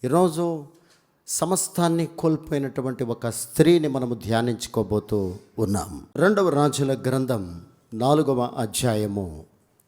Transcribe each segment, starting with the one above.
ఈరోజు సమస్తాన్ని కోల్పోయినటువంటి ఒక స్త్రీని మనము ధ్యానించుకోబోతూ ఉన్నాం. 2వ రాజుల గ్రంథం 4వ అధ్యాయము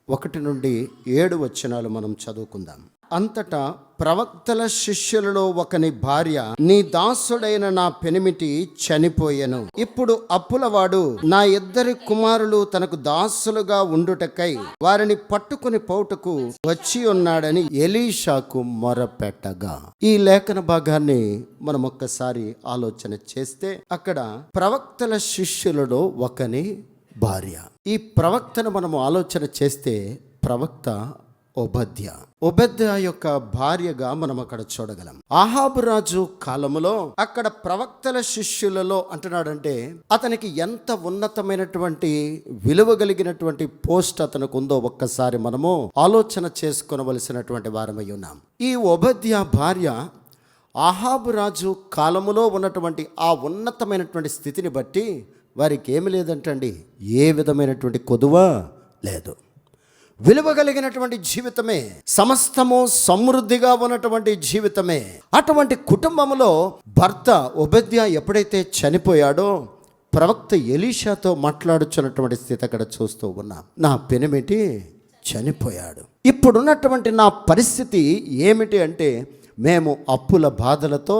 1 నుండి 7 వచనాలు మనం చదువుకుందాం. అంతటా ప్రవక్తల శిష్యులలో ఒకని భార్య, నీ దాసుడైన నా పెనిమిటి చనిపోయెను. ఇప్పుడు అప్పులవాడు నా 2 కుమారులు తనకు దాసులుగా ఉండుటకై వారిని పట్టుకుని పోవుటకు వచ్చి ఉన్నాడని ఎలీషాకు మొరపెట్టగా. ఈ లేఖన భాగాన్ని మనం ఒక్కసారి ఆలోచన చేస్తే, అక్కడ ప్రవక్తల శిష్యులలో ఒకని భార్య. ఈ ప్రవక్తను మనము ఆలోచన చేస్తే ప్రవక్త ఒబద్యా యొక్క భార్యగా మనం అక్కడ చూడగలం. ఆహాబు రాజు కాలములో అక్కడ ప్రవక్తల శిష్యులలో అంటున్నాడంటే అతనికి ఎంత ఉన్నతమైనటువంటి విలువ కలిగినటువంటి పోస్ట్ అతనికి ఉందో ఒక్కసారి మనము ఆలోచన చేసుకొనవలసినటువంటి వారమై ఉన్నాం. ఈ ఒబద్యా భార్య ఆహాబు రాజు కాలములో ఉన్నటువంటి ఆ ఉన్నతమైనటువంటి స్థితిని బట్టి వారికి ఏమి లేదంటండి, ఏ విధమైనటువంటి కొదువ లేదు. విలువ కలిగినటువంటి జీవితమే, సమస్తము సమృద్ధిగా ఉన్నటువంటి జీవితమే. అటువంటి కుటుంబంలో భర్త ఒబద్యా ఎప్పుడైతే చనిపోయాడో ప్రవక్త ఎలీషాతో మాట్లాడుచున్నటువంటి స్థితి అక్కడ చూస్తూ ఉన్నాం. నా పెనిమిటి చనిపోయాడు, ఇప్పుడున్నటువంటి నా పరిస్థితి ఏమిటి అంటే, మేము అప్పుల బాధలతో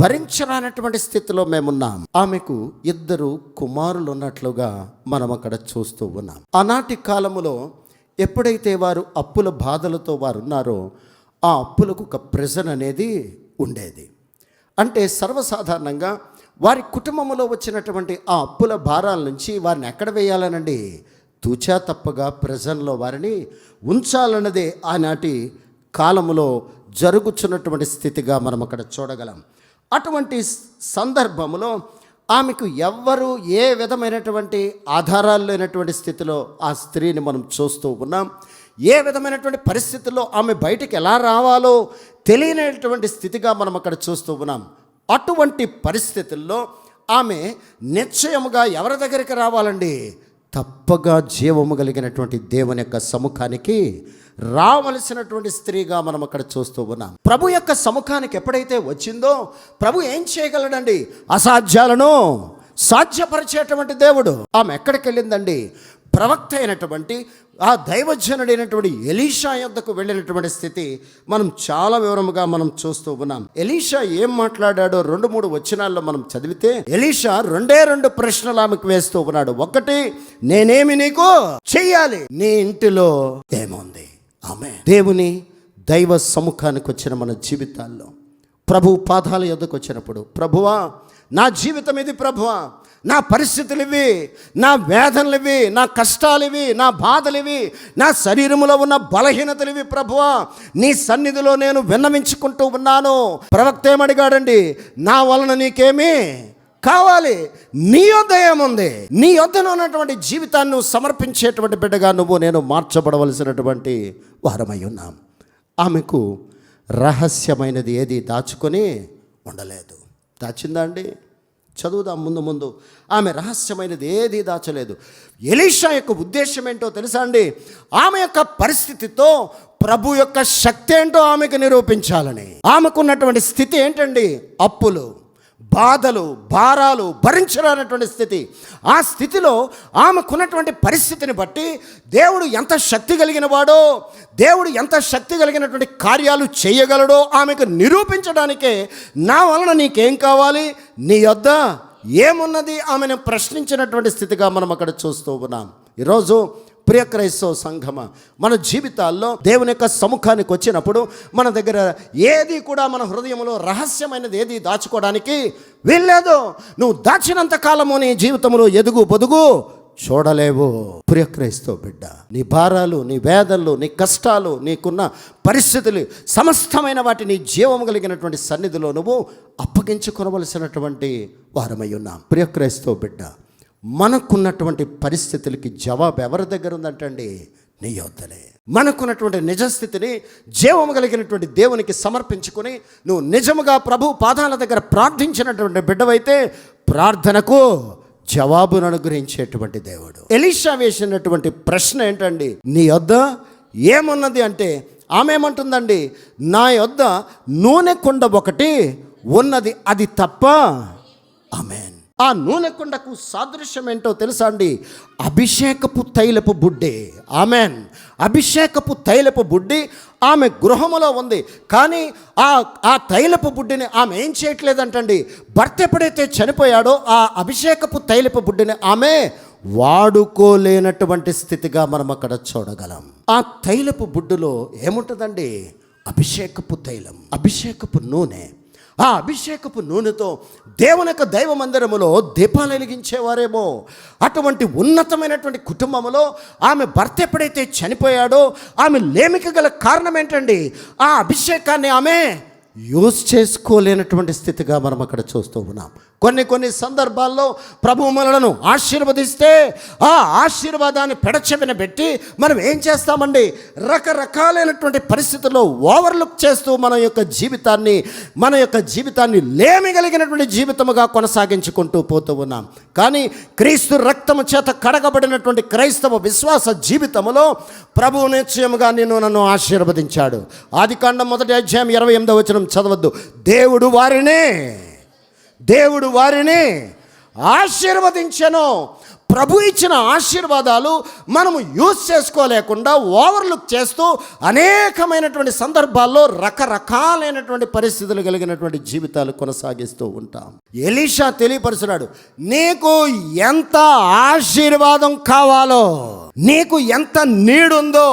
భరించరానటువంటి స్థితిలో మేమున్నాం. ఆమెకు 2 కుమారులు ఉన్నట్లుగా మనం అక్కడ చూస్తూ ఉన్నాం. ఆనాటి కాలములో ఎప్పుడైతే వారు అప్పుల బాధలతో వారు ఉన్నారో ఆ అప్పులకు ఒక ప్రెజర్ అనేది ఉండేది. అంటే సర్వసాధారణంగా వారి కుటుంబంలో వచ్చినటువంటి ఆ అప్పుల భారాల నుంచి వారిని ఎక్కడ వేయాలనండి, తూచా తప్పగా ప్రెజర్లో వారిని ఉంచాలన్నదే ఆనాటి కాలములో జరుగుతున్నటువంటి స్థితిగా మనం అక్కడ చూడగలం. అటువంటి సందర్భంలో ఆమెకు ఎవ్వరూ ఏ విధమైనటువంటి ఆధారాలు లేనటువంటి స్థితిలో ఆ స్త్రీని మనం చూస్తూ ఉన్నాం. ఏ విధమైనటువంటి పరిస్థితుల్లో ఆమె బయటికి ఎలా రావాలో తెలియనటువంటి స్థితిగా మనం అక్కడ చూస్తూ ఉన్నాం. అటువంటి పరిస్థితుల్లో ఆమె నిశ్చయముగా ఎవరి దగ్గరికి రావాలండి, తప్పగా జీవము కలిగినటువంటి దేవుని యొక్క సముఖానికి రావలసినటువంటి స్త్రీగా మనం అక్కడ చూస్తూ ఉన్నాం. ప్రభు యొక్క సముఖానికి ఎప్పుడైతే వచ్చిందో ప్రభు ఏం చేయగలడండి, అసాధ్యాలను సాధ్యపరిచేటువంటి దేవుడు. ఆమె ఎక్కడికి వెళ్ళిందండి, ప్రవక్త అయినటువంటి ఆ దైవజనుడైనటువంటి ఎలీషా యొద్దకు వెళ్ళినటువంటి స్థితి మనం చాలా వివరముగా మనం చూస్తూ ఉన్నాం. ఎలీషా ఏం మాట్లాడాడో 2-3 వచనాల్లో మనం చదివితే, ఎలీషా 2 ప్రశ్నలు ఆమెకు వేస్తూ ఉన్నాడు. 1, నేనేమి నీకు చెయ్యాలి, నీ ఇంటిలో ఏముంది. ఆమె దేవుని దైవ సముఖానికి వచ్చిన మన జీవితాల్లో ప్రభు పాదాల యొద్దకు వచ్చినప్పుడు, ప్రభువా నా జీవితం ఇది, ప్రభువా నా పరిస్థితులు ఇవి, నా వేదనలు ఇవి, నా కష్టాలు ఇవి, నా బాధలు ఇవి, నా శరీరంలో ఉన్న బలహీనతలు ఇవి, ప్రభువా నీ సన్నిధిలో నేను విన్నవించుకుంటూ ఉన్నాను. ప్రవక్త ఏమడిగాడండి, నా వలన నీకేమీ కావాలి, నీ యొద్ద ఏముంది, నీ యొద్దన ఉన్నటువంటి జీవితాన్ని నువ్వు సమర్పించేటువంటి బిడ్డగా నేను మార్చబడవలసినటువంటి వారమై ఉన్నాం. ఆమెకు రహస్యమైనది ఏది దాచుకొని ఉండలేదు. దాచిందా అండి? చదువుదాం ముందు. ఆమె రహస్యమైనది ఏది దాచలేదు. ఎలీషా యొక్క ఉద్దేశం ఏంటో తెలుసా అండి, ఆమె యొక్క పరిస్థితితో ప్రభు యొక్క శక్తి ఏంటో ఆమెకు నిరూపించాలని. ఆమెకున్నటువంటి స్థితి ఏంటండి, అప్పులు, బాధలు, భారాలు భరించరానటువంటి స్థితి. ఆ స్థితిలో ఆమెకున్నటువంటి పరిస్థితిని బట్టి దేవుడు ఎంత శక్తి కలిగిన వాడో, దేవుడు ఎంత శక్తి కలిగినటువంటి కార్యాలు చేయగలడో ఆమెకు నిరూపించడానికే, నా వలన నీకేం కావాలి, నీ యొద్ద ఏమున్నది ఆమెను ప్రశ్నించినటువంటి స్థితిగా మనం అక్కడ చూస్తూ ఉన్నాం. ఈరోజు ప్రియ క్రైస్తవ సంఘమ, మన జీవితాల్లో దేవుని యొక్క సముఖానికి వచ్చినప్పుడు మన దగ్గర ఏది కూడా మన హృదయంలో రహస్యమైనది ఏది దాచుకోవడానికి వీల్లేదు. నువ్వు దాచినంత కాలము నీ జీవితంలో ఎదుగు పొదుగు చూడలేవు. ప్రియ క్రైస్తవ బిడ్డ, నీ భారాలు, నీ వేదనలు, నీ కష్టాలు, నీకున్న పరిస్థితులు సమస్తమైన వాటి నీ జీవం కలిగినటువంటి సన్నిధిలో నువ్వు అప్పగించుకొనవలసినటువంటి వారమై ఉన్నాం. ప్రియ క్రైస్తవ బిడ్డ, మనకున్నటువంటి పరిస్థితులకి జవాబు ఎవరి దగ్గర ఉందంటండి, నీ యొద్దనే. మనకున్నటువంటి నిజస్థితిని జీవము కలిగినటువంటి దేవునికి సమర్పించుకొని నువ్వు నిజముగా ప్రభు పాదాల దగ్గర ప్రార్థించినటువంటి బిడ్డవైతే ప్రార్థనకు జవాబును అనుగ్రహించేటువంటి దేవుడు. ఎలీషా వేసినటువంటి ప్రశ్న ఏంటండి, నీ యొద్ద ఏమున్నది అంటే, ఆమె ఏమంటుందండి, నా యొద్ద నూనె కుండ ఒకటి ఉన్నది, అది తప్ప. ఆమేన్. ఆ నూనె కుండకు సాదృశ్యం ఏంటో తెలుసా అండి? అభిషేకపు తైలపు బుడ్డి. ఆమేన్. అభిషేకపు తైలపు బుడ్డి ఆమె గృహములో ఉంది. కానీ ఆ తైలపు బుడ్డిని ఆమె ఏం చేయట్లేదంటండి, భర్త ఎప్పుడైతే చనిపోయాడో ఆ అభిషేకపు తైలపు బుడ్డిని ఆమె వాడుకోలేనటువంటి స్థితిగా మనం అక్కడ చూడగలం. ఆ తైలపు బుడ్డులో ఏముంటుందండి? అభిషేకపు తైలం, అభిషేకపు నూనె. ఆ అభిషేకపు నూనెతో దేవుని యొక్క దైవ మందిరములో దీపాలు వెలిగించేవారేమో. అటువంటి ఉన్నతమైనటువంటి కుటుంబంలో ఆమె భర్త ఎప్పుడైతే చనిపోయాడో ఆమె లేమికి గల కారణం ఏంటండి? ఆ అభిషేకాన్ని ఆమె యూజ్ చేసుకోలేనటువంటి స్థితిగా మనం అక్కడ చూస్తూ ఉన్నాం. కొన్ని సందర్భాల్లో ప్రభువు మనలను ఆశీర్వదిస్తే ఆ ఆశీర్వాదాన్ని పెడచెవిన పెట్టి మనం ఏం చేస్తామండి? రకరకాలైనటువంటి పరిస్థితుల్లో ఓవర్లుక్ చేస్తూ మన యొక్క జీవితాన్ని లేమిగలిగినటువంటి జీవితముగా కొనసాగించుకుంటూ పోతూ ఉన్నాం. కానీ క్రీస్తు రక్తము చేత కడగబడినటువంటి క్రైస్తవ విశ్వాస జీవితములో ప్రభువు నిశ్చయముగా నన్ను ఆశీర్వదించాడు. ఆదికాండం 1వ అధ్యాయం 28వ వచనం చదవద్దు. దేవుడు వారిని ఆశీర్వదించెను. ప్రభు ఇచ్చిన ఆశీర్వాదాలు మనము యూజ్ చేసుకోలేకుండా ఓవర్లుక్ చేస్తూ అనేకమైనటువంటి సందర్భాల్లో రకరకాలైనటువంటి పరిస్థితులు కలిగినటువంటి జీవితాలు కొనసాగిస్తూ ఉంటాం. ఎలీషా తెలియపరుచున్నాడు, నీకు ఎంత ఆశీర్వాదం కావాలో, నీకు ఎంత నీడుందో,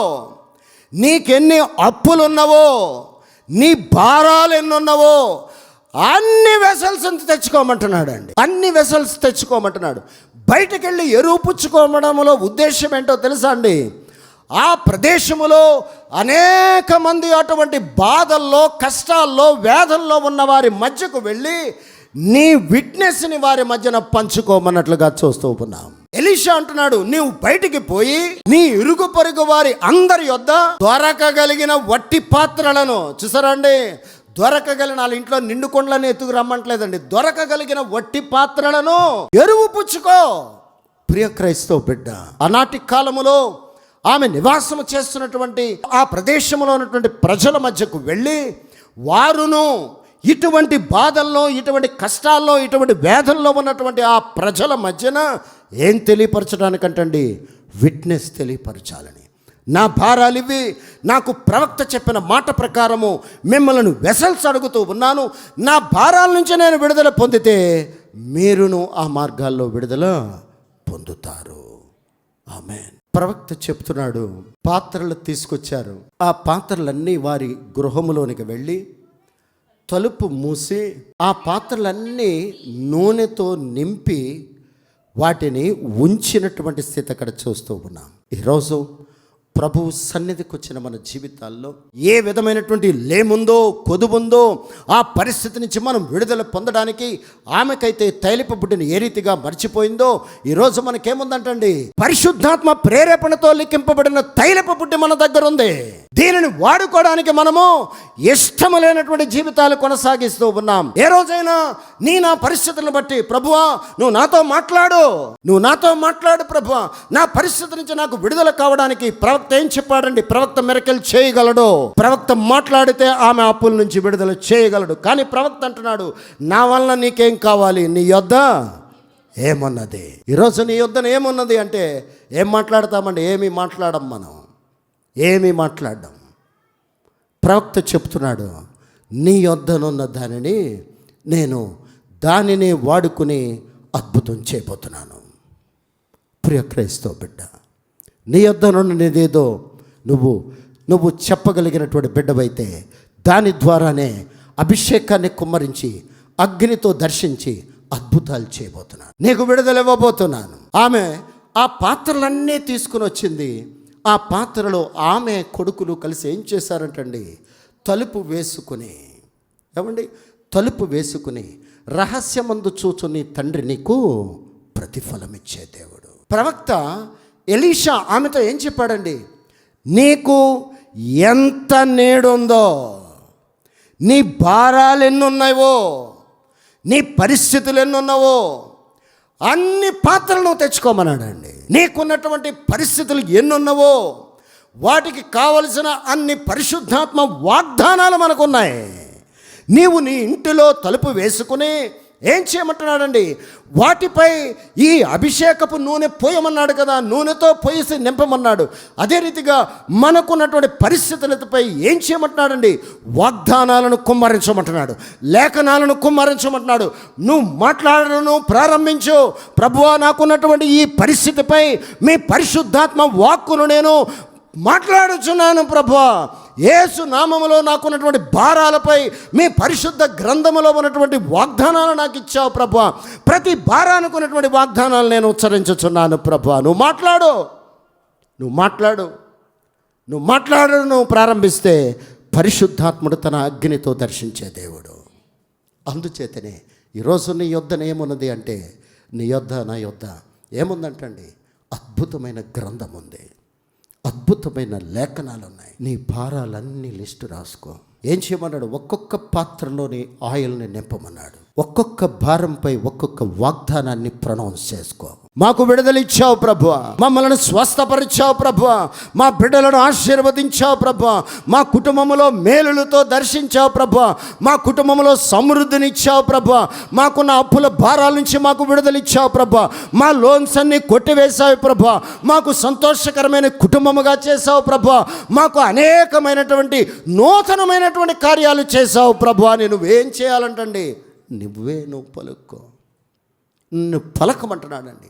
నీకెన్ని అప్పులున్నవో, నీ భారాలు ఎన్నున్నవో అన్ని వెసల్స్ తెచ్చుకోమంటున్నాడు అండి. అన్ని వెసల్స్ తెచ్చుకోమంటున్నాడు. బయటకు వెళ్ళి ఎరువు పుచ్చుకోవడంలో ఉద్దేశం ఏంటో తెలుసా అండి? ఆ ప్రదేశములో అనేక మంది అటువంటి బాధల్లో, కష్టాల్లో, వేదనలో ఉన్న వారి మధ్యకు వెళ్ళి నీ విట్నెస్ని వారి మధ్యన పంచుకోమన్నట్లుగా చూస్తూ ఉన్నాం. ఎలీషా అంటున్నాడు, నీవు బయటికి పోయి నీ ఇరుగు పొరుగు వారి అందరి యొద్ద దొరకగలిగిన వట్టి పాత్రలను, చూసారా అండి, దొరకగలిగిన వాళ్ళ ఇంట్లో నిండు కొండలను ఎత్తుకు రమ్మట్లేదండి, దొరకగలిగిన వట్టి పాత్రలను ఎరువు పుచ్చుకో. ప్రియ క్రైస్తవ బిడ్డ, ఆనాటి కాలములో ఆమె నివాసము చేస్తున్నటువంటి ఆ ప్రదేశంలో ఉన్నటువంటి ప్రజల మధ్యకు వెళ్ళి వారును ఇటువంటి బాధల్లో, ఇటువంటి కష్టాల్లో, ఇటువంటి వేదనలో ఉన్నటువంటి ఆ ప్రజల మధ్యన ఏం తెలియపరచడానికంటండి? విట్నెస్ తెలియపరచాలని. నా భారాలు ఇవి, నాకు ప్రవక్త చెప్పిన మాట ప్రకారము మిమ్మల్ని వెసల్స్ అడుగుతూ ఉన్నాను, నా భారాల నుంచి నేను విడుదల పొందితే మీరును ఆ మార్గాల్లో విడుదల పొందుతారు. ఆమేన్. ప్రవక్త చెప్తున్నాడు, పాత్రలు తీసుకొచ్చారు. ఆ పాత్రలన్నీ వారి గృహములోనికి వెళ్ళి తలుపు మూసి ఆ పాత్రలన్నీ నూనెతో నింపి వాటిని ఉంచినటువంటి స్థితి అక్కడ చూస్తూ ఉన్నాం. ఈరోజు ప్రభువు సన్నిధికి వచ్చిన మన జీవితాల్లో ఏ విధమైనటువంటి లేముందో, కొదువుందో ఆ పరిస్థితి నుంచి మనం విడుదల పొందడానికి ఆమెకైతే తైలపు బుడ్డిని ఏ రీతిగా మర్చిపోయిందో, ఈరోజు మనకేముందంటండి? పరిశుద్ధాత్మ ప్రేరేపణతో లిఖింపబడిన తైలపు బుడ్డి మన దగ్గర ఉంది. దీనిని వాడుకోవడానికి మనము ఇష్టము లేనటువంటి జీవితాలు కొనసాగిస్తూ ఉన్నాం. ఏ రోజైనా నా పరిస్థితులను బట్టి, ప్రభువా నువ్వు నాతో మాట్లాడు ప్రభువా, నా పరిస్థితి నుంచి నాకు విడుదల కావడానికి ప్రవక్త ఏం చెప్పాడండి? ప్రవక్త మిరకలు చేయగలడు. ప్రవక్త మాట్లాడితే ఆమె అప్పుల నుంచి విడుదల చేయగలడు. కానీ ప్రవక్త అంటున్నాడు, నా వలన నీకేం కావాలి? నీ యొద్ద ఏమున్నది? ఈరోజు నీ యొద్ద ఏమున్నది అంటే ఏం మాట్లాడతామండి? ఏమీ మాట్లాడం. మనం ఏమీ మాట్లాడడం. ప్రవక్త చెప్తున్నాడు, నీ యొద్దనున్న దానిని నేను దానిని వాడుకుని అద్భుతం చేయబోతున్నాను. ప్రియ క్రైస్తవ బిడ్డ, నీ యొద్దనున్నదేదో నువ్వు చెప్పగలిగినటువంటి బిడ్డవైతే దాని ద్వారానే అభిషేకాన్ని కుమ్మరించి అగ్నితో దర్శించి అద్భుతాలు చేయబోతున్నాను, నీకు విడుదల ఇవ్వబోతున్నాను. ఆమె ఆ పాత్రలన్నీ తీసుకుని వచ్చింది. ఆ పాత్రలో ఆమె కొడుకులు కలిసి ఏం చేశారంటండి? తలుపు వేసుకుని రహస్యమందు చూచు నీ తండ్రి నీకు ప్రతిఫలమిచ్చే దేవుడు. ప్రవక్త ఎలీషా ఆమెతో ఏం చెప్పాడండి? నీకు ఎంత నేడుందో, నీ భారాలు ఎన్నున్నావో, నీ పరిస్థితులు ఎన్నున్నావో అన్ని పాత్రలను తెచ్చుకోమన్నాడండి. నీకున్నటువంటి పరిస్థితులు ఎన్నున్నావో వాటికి కావలసిన అన్ని పరిశుద్ధాత్మ వాగ్దానాలు మనకున్నాయి. నీవు నీ ఇంటిలో తలుపు వేసుకుని ఏం చేయమంటున్నాడండి? వాటిపై ఈ అభిషేకపు నూనె పోయమన్నాడు కదా, నూనెతో పోయేసి నింపమన్నాడు. అదే రీతిగా మనకున్నటువంటి పరిస్థితులపై ఏం చేయమంటున్నాడండి? వాగ్దానాలను కుమ్మరించమంటున్నాడు, లేఖనాలను కుమ్మరించమంటున్నాడు. నువ్వు మాట్లాడను ప్రారంభించు. ప్రభువా, నాకున్నటువంటి ఈ పరిస్థితిపై మీ పరిశుద్ధాత్మ వాక్కును నేను మాట్లాడుచున్నాను ప్రభువా. యేసు నామములో నాకున్నటువంటి భారాలపై మీ పరిశుద్ధ గ్రంథములో ఉన్నటువంటి వాగ్దానాలు నాకు ఇచ్చావు ప్రభువా. ప్రతి భారానికి ఉన్నటువంటి వాగ్దానాలు నేను ఉచ్చరించుచున్నాను ప్రభువా. నువ్వు మాట్లాడను ప్రారంభిస్తే పరిశుద్ధాత్ముడు తన అగ్నితో దర్శించే దేవుడు. అందుచేతనే ఈరోజు నీ యొద్దన ఏమున్నది అంటే, నీ యొద్ద నా యొద్ద ఏముందంటండి? అద్భుతమైన గ్రంథం ఉంది, అద్భుతమైన లేఖనాలు ఉన్నాయి. నీ భారాలన్నీ లిస్టు రాసుకో. ఏం చేయమన్నాడు? ఒక్కొక్క పాత్రలోని ఆయిల్ని నింపమన్నాడు. ఒక్కొక్క భారంపై ఒక్కొక్క వాగ్దానాన్ని ప్రొనౌన్స్ చేసుకో. మాకు విడుదల ఇచ్చావు ప్రభువా, మమ్మల్ని స్వస్థపరిచావు ప్రభువా, మా బిడ్డలను ఆశీర్వదించావు ప్రభువా, మా కుటుంబంలో మేలులతో దర్శించావు ప్రభువా, మా కుటుంబంలో సమృద్ధినిచ్చావు ప్రభువా, మాకున్న అప్పుల భారాల నుంచి మాకు విడుదల ఇచ్చావు ప్రభువా, మా లోన్స్ అన్ని కొట్టివేశావు ప్రభువా, మాకు సంతోషకరమైన కుటుంబముగా చేసావు ప్రభువా, మాకు అనేకమైనటువంటి నూతనమైనటువంటి కార్యాలు చేసావు ప్రభువా. నువ్వేం చేయాలంటండి? నువ్వు పలుక్కో. నువ్వు పలకమంటున్నాడండి.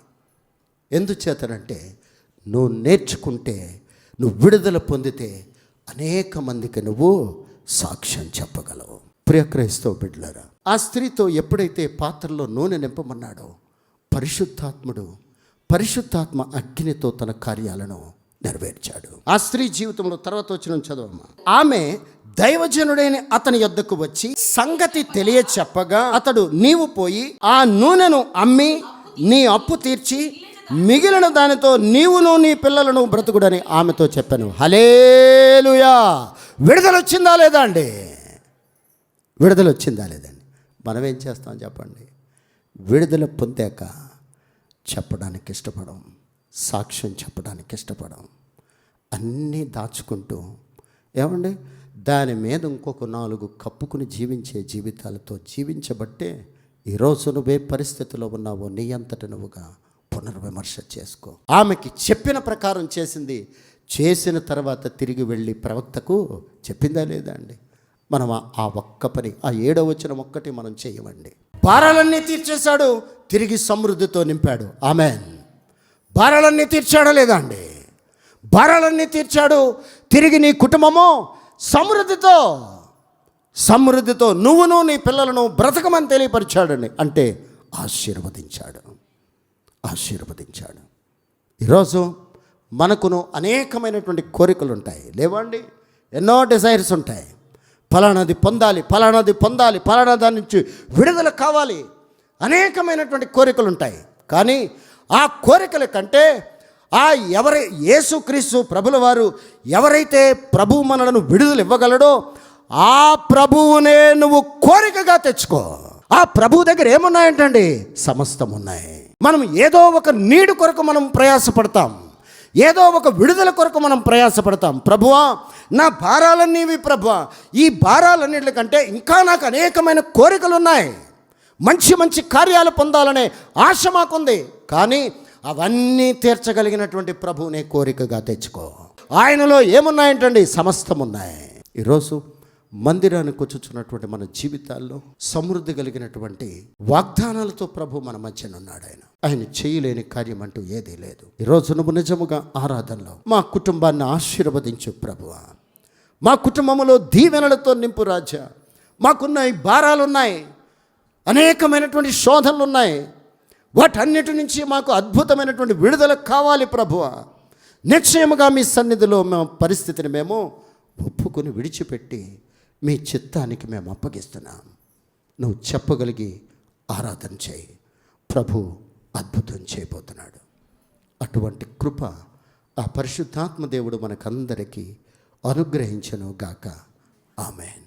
ఎందుచేతనంటే నువ్వు నేర్చుకుంటే, నువ్వు విడుదల పొందితే అనేక మందికి నువ్వు సాక్ష్యం చెప్పగలవు. ప్రియ క్రైస్తవ బిడ్డలారా, ఆ స్త్రీతో ఎప్పుడైతే పాత్రలో నూనె నింపమన్నాడో పరిశుద్ధాత్మ అగ్నితో తన కార్యాలను నెరవేర్చాడు. ఆ స్త్రీ జీవితంలో తర్వాత వచ్చిన చదవమ్మా. ఆమె దైవజనుడైన అతని యొద్దకు వచ్చి సంగతి తెలియచెప్పగా అతడు, నీవు పోయి ఆ నూనెను అమ్మి నీ అప్పు తీర్చి మిగిలిన దానితో నీవును నీ పిల్లలను బ్రతుకుడని ఆమెతో చెప్పాను. హల్లెలూయా! విడుదల వచ్చిందా లేదా అండి? విడుదల వచ్చిందా లేదండి? మనం ఏం చేస్తాం చెప్పండి? విడుదల పొందాక చెప్పడానికి ఇష్టపడం, సాక్ష్యం చెప్పడానికి ఇష్టపడం, అన్నీ దాచుకుంటూ ఏమండి దాని మీద ఇంకొక 4 కప్పుకుని జీవించే జీవితాలతో జీవించబట్టే ఈరోజు నువ్వే పరిస్థితిలో ఉన్నావో నీ అంతట నువ్వుగా పునర్విమర్శ చేసుకో. ఆమెకి చెప్పిన ప్రకారం చేసిన తర్వాత తిరిగి వెళ్ళి ప్రవక్తకు చెప్పిందా లేదా అండి? మనం ఆ ఒక్క పని, ఆ 7వ వచనం ఒక్కటి మనం చేయమండి. భారాలన్నీ తీర్చేశాడు, తిరిగి సమృద్ధితో నింపాడు. ఆమెన్. భారాలన్నీ తీర్చాడా లేదా అండి? భారాలన్నీ తీర్చాడు. తిరిగి నీ కుటుంబము సమృద్ధితో నువ్వును నీ పిల్లలను బ్రతకమని తెలియపరిచాడండి. అంటే ఆశీర్వదించాడు. ఈరోజు మనకును అనేకమైనటువంటి కోరికలు ఉంటాయి, లేవండి? ఎన్నో డిజైర్స్ ఉంటాయి. ఫలానాది పొందాలి, ఫలానా దాని నుంచి విడుదల కావాలి, అనేకమైనటువంటి కోరికలు ఉంటాయి. కానీ ఆ కోరికల కంటే యేసుక్రీస్తు ప్రభుల వారు ఎవరైతే ప్రభు మనలను విడుదల ఇవ్వగలడో ఆ ప్రభువునే నువ్వు కోరికగా తెచ్చుకో. ఆ ప్రభువు దగ్గర ఏమున్నాయంటండి? సమస్తం ఉన్నాయి. మనం ఏదో ఒక నీడు కొరకు మనం ప్రయాసపడతాం, ఏదో ఒక విడుదల కొరకు మనం ప్రయాసపడతాం. ప్రభువా, నా భారాలన్నీవి ప్రభువా, ఈ భారాలన్నిటికంటే ఇంకా నాకు అనేకమైన కోరికలు ఉన్నాయి, మంచి కార్యాలు పొందాలనే ఆశ మాకుంది. కానీ అవన్నీ తీర్చగలిగినటువంటి ప్రభువునే కోరికగా తెచ్చుకో. ఆయనలో ఏమున్నాయంటండి? సమస్తం ఉన్నాయి. ఈరోజు మందిరానికి వచ్చుచున్నటువంటి మన జీవితాల్లో సమృద్ధి కలిగినటువంటి వాగ్దానాలతో ప్రభు మన మధ్యన ఉన్నాడు. ఆయన చేయలేని కార్యం అంటూ ఏదీ లేదు. ఈరోజు నువ్వు నిజముగా ఆరాధనలో మా కుటుంబాన్ని ఆశీర్వదించు ప్రభువా, మా కుటుంబంలో దీవెనలతో నింపు రాజా. మాకున్న భారాలున్నాయి, అనేకమైనటువంటి శోధనలు ఉన్నాయి, వాటన్నిటి నుంచి మాకు అద్భుతమైనటువంటి విడుదల కావాలి ప్రభువా. నిశ్చయముగా మీ సన్నిధిలో మా పరిస్థితిని మేము ఒప్పుకొని విడిచిపెట్టి మీ చిత్తానికి మేము అప్పగిస్తున్నాం. నువ్వు చెప్పగలిగి ఆరాధన చేయి. ప్రభు అద్భుతం చేయబోతున్నాడు. అటువంటి కృప ఆ పరిశుద్ధాత్మ దేవుడు మనకందరికీ అనుగ్రహించును గాక. ఆమేన్.